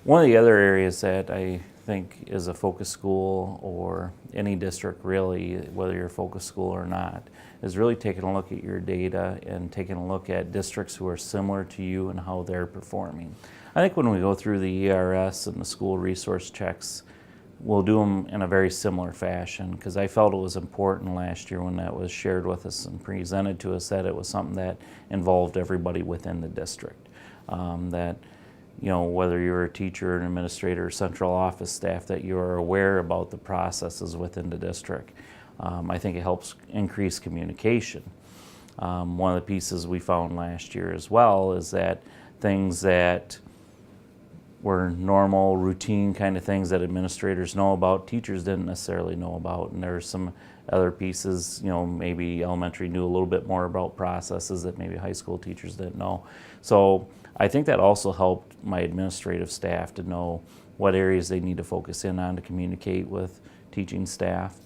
One of the other areas that I think is a focus school, or any district really, whether you're a focus school or not, is really taking a look at your data and taking a look at districts who are similar to you and how they're performing. I think when we go through the ERS and the school resource checks, we'll do them in a very similar fashion, because I felt it was important last year when that was shared with us and presented to us that it was something that involved everybody within the district. That, you know, whether you're a teacher, an administrator, or central office staff, that you're aware about the processes within the district. I think it helps increase communication. One of the pieces we found last year as well is that things that were normal, routine kind of things that administrators know about, teachers didn't necessarily know about. And there are some other pieces, you know, maybe elementary knew a little bit more about processes that maybe high school teachers didn't know. So I think that also helped my administrative staff to know what areas they need to focus in on to communicate with teaching staff,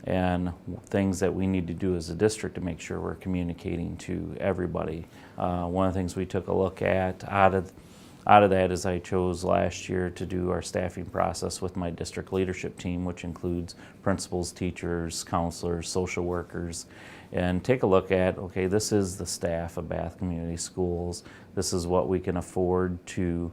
and things that we need to do as a district to make sure we're communicating to everybody. One of the things we took a look at out of that is I chose last year to do our staffing process with my district leadership team, which includes principals, teachers, counselors, social workers, and take a look at, okay, this is the staff of Bath Community Schools. This is what we can afford to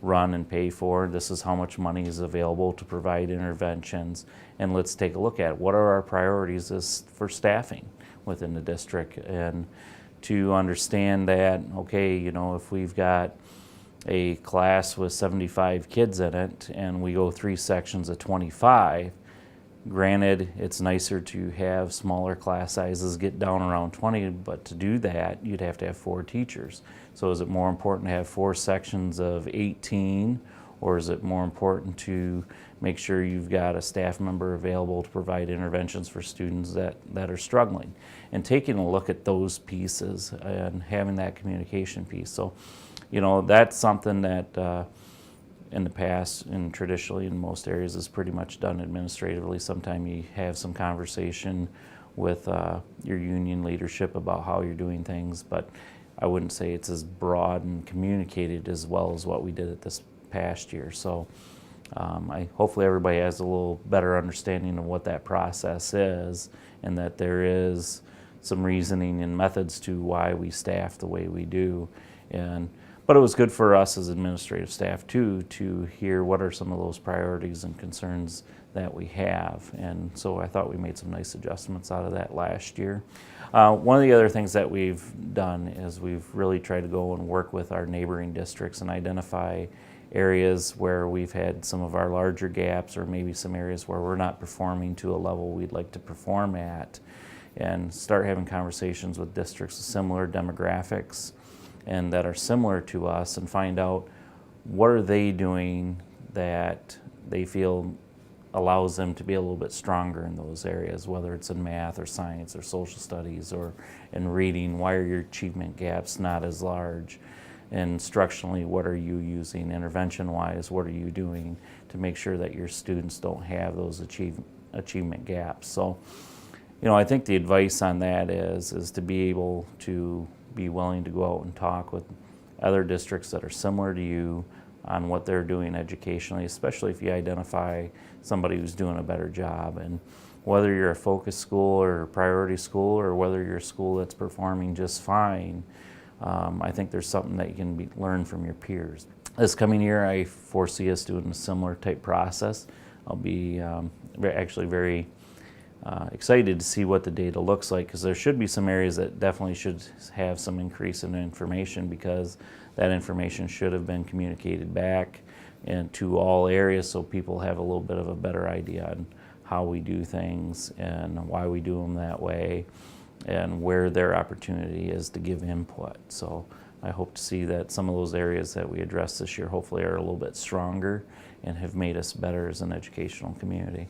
run and pay for. This is how much money is available to provide interventions. And let's take a look at what are our priorities for staffing within the district, and to understand that, okay, you know, if we've got a class with 75 kids in it and we go 3 sections of 25, granted, it's nicer to have smaller class sizes, get down around 20, but to do that, you'd have to have 4 teachers. So is it more important to have 4 sections of 18, or is it more important to make sure you've got a staff member available to provide interventions for students that are struggling? And taking a look at those pieces and having that communication piece. So, you know, that's something that in the past and traditionally in most areas is pretty much done administratively. Sometimes you have some conversation with your union leadership about how you're doing things, but I wouldn't say it's as broad and communicated as well as what we did at this past year. So hopefully everybody has a little better understanding of what that process is, and that there is some reasoning and methods to why we staff the way we do. But it was good for us as administrative staff too to hear what are some of those priorities and concerns that we have. And so I thought we made some nice adjustments out of that last year. One of the other things that we've done is we've really tried to go and work with our neighboring districts and identify areas where we've had some of our larger gaps, or maybe some areas where we're not performing to a level we'd like to perform at, and start having conversations with districts with similar demographics and that are similar to us, and find out what are they doing that they feel allows them to be a little bit stronger in those areas, whether it's in math or science or social studies or in reading. Why are your achievement gaps not as large? And instructionally, what are you using? Intervention-wise, what are you doing to make sure that your students don't have those achievement gaps? So, you know, I think the advice on that is to be able to be willing to go out and talk with other districts that are similar to you on what they're doing educationally, especially if you identify somebody who's doing a better job. And whether you're a focus school or a priority school, or whether you're a school that's performing just fine, I think there's something that you can learn from your peers. This coming year, I foresee us doing a similar type process. I'll be actually very excited to see what the data looks like, because there should be some areas that definitely should have some increase in information, because that information should have been communicated back and to all areas, so people have a little bit of a better idea on how we do things and why we do them that way, and where their opportunity is to give input. So I hope to see that some of those areas that we addressed this year hopefully are a little bit stronger and have made us better as an educational community.